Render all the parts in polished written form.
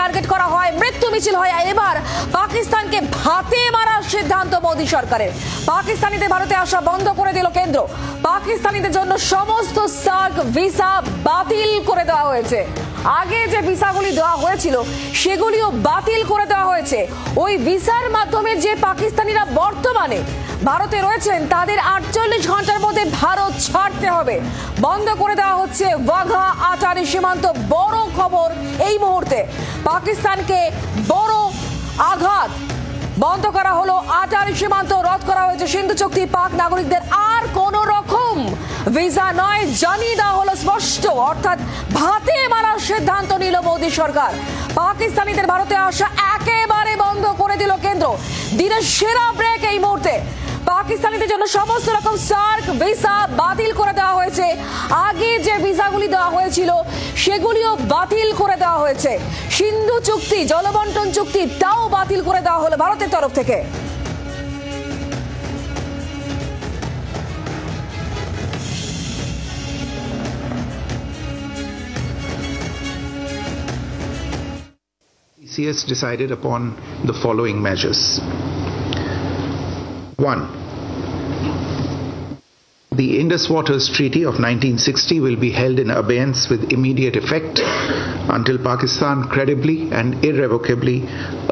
Target করা হয়, মৃত্যু মিছিল হয়। এবার পাকিস্তানকে ভাতে মারার সিদ্ধান্ত মোদী সরকারের। পাকিস্তানিদের ভারতে আসা বন্ধ করে দিল কেন্দ্র। পাকিস্তানিদের জন্য সমস্ত সার্ক ভিসা বাতিল করে দেওয়া হয়েছে। আগে যে ভিসাগুলি দেওয়া হয়েছিল সেগুলিও বাতিল করে দেওয়া হয়েছে। ওই ভিসার মাধ্যমে যে পাকিস্তানিরা বর্তমানে ভারতে রয়েছেন তাদের 48 ঘন্টার মধ্যে ভারত ছাড়তে হবে। বন্ধ করে দেওয়া হচ্ছে ওয়াঘা আটারি সীমান্ত। বড় খবর এই মুহূর্তে, পাকিস্তানকে বড় আঘাত। বন্ধ করা হলো আটারি সীমান্ত, রদ করা হয়েছে সিন্ধু চুক্তি। পাক নাগরিকদের আর কোন রকম ভিসা নয়, জানিয়ে দেওয়া হলো স্পষ্ট। অর্থাৎ ভাতে মারার সিদ্ধান্ত নিল মোদী সরকার। পাকিস্তানিদের ভারতে আসা একেবারে বন্ধ করে দিল কেন্দ্র। দিনের সেরা ব্রেক এই মুহূর্তে। পাকিস্তানিদের জন্য সমস্ত রকম সার্ক ভিসা বাতিল করে দেওয়া হয়েছে। আগে যে ভিসাগুলি দেওয়া হয়েছিল সেগুলিও বাতিল করে দেওয়া হয়েছে। সিন্ধু চুক্তি, জলবন্টন চুক্তি, তাও বাতিল করে দেওয়া হলো ভারতের তরফ থেকে। TCS decided upon the following measures. 1. The Indus Waters Treaty of 1960 will be held in abeyance with immediate effect until Pakistan credibly and irrevocably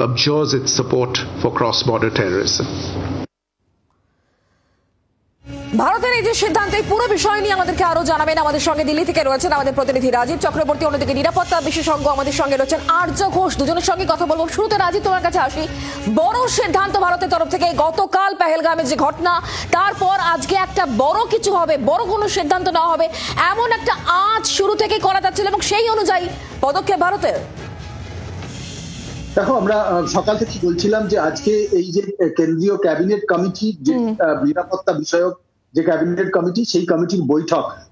abjures its support for cross-border terrorism. ভারতের এই যে সিদ্ধান্ত, এই পুরো বিষয় নিয়ে আমাদেরকে আরো জানাবেন। আমাদের সঙ্গে দিল্লি থেকে রয়েছেন আমাদের প্রতিনিধি রাজীব চক্রবর্তী, অন্যদিকে নিরাপত্তা বিশেষজ্ঞ আমাদের সঙ্গে রয়েছেন আর্য ঘোষ। দুজনের সঙ্গে কথা বলবো। শুরুতে রাজীব, তোমার কাছে আসি। বড় সিদ্ধান্ত ভারতের তরফ থেকে। গতকাল পেহেলগামের যে ঘটনা, তারপর আজকে একটা বড় কিছু হবে, বড় কোনো সিদ্ধান্ত নেওয়া হবে, এমন একটা আজ শুরু থেকে করা যাচ্ছিল এবং সেই অনুযায়ী পদক্ষেপ ভারতের। দেখো, আমরা সকাল থেকে বলছিলাম যে আজকে এই যে কেন্দ্রীয় ক্যাবিনেট কমিটি, যে নিরাপত্তা বিষয়ক যে ক্যাবিনেট কমিটি, সেই কমিটির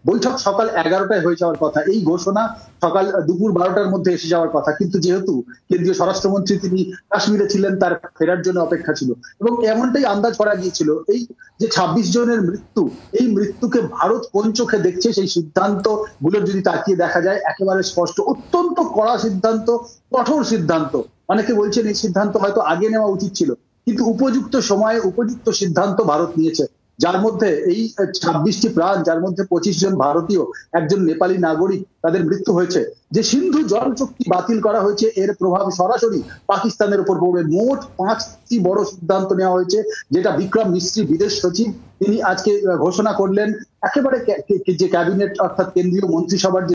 বৈঠক সকাল 11টায় হয়ে যাওয়ার কথা। এই ঘোষণা সকাল দুপুর 12টার মধ্যে এসে যাওয়ার কথা, কিন্তু যেহেতু কেন্দ্রীয় স্বরাষ্ট্রমন্ত্রী তিনি কাশ্মীরে ছিলেন, তার ফেরার জন্য অপেক্ষা ছিল এবং এমনটাই আন্দাজ করা গিয়েছিল। এই যে 26 জনের মৃত্যু, এই মৃত্যুকে ভারত কোন চোখে দেখছে সেই সিদ্ধান্ত গুলো যদি তাকিয়ে দেখা যায়, একেবারে স্পষ্ট। অত্যন্ত কড়া সিদ্ধান্ত, কঠোর সিদ্ধান্ত। অনেকে বলছেন এই সিদ্ধান্ত হয়তো আগে নেওয়া উচিত ছিল, কিন্তু উপযুক্ত সময়ে উপযুক্ত সিদ্ধান্ত ভারত নিয়েছে, যার মধ্যে এই 26টি প্রাণ, যার মধ্যে 25 জন ভারতীয়, একজন নেপালি নাগরিক, তাদের মৃত্যু হয়েছে। যে সিন্ধু জল চুক্তি বাতিল করা হয়েছে, এর প্রভাব সরাসরি পাকিস্তানের উপর পড়বে। মোট 5টি বড় সিদ্ধান্ত নেওয়া হয়েছে, যেটা বিক্রম মিস্ত্রি, বিদেশ সচিব, তিনি আজকে ঘোষণা করলেন। একেবারে যে ক্যাবিনেট অর্থাৎ কেন্দ্রীয় মন্ত্রিসভার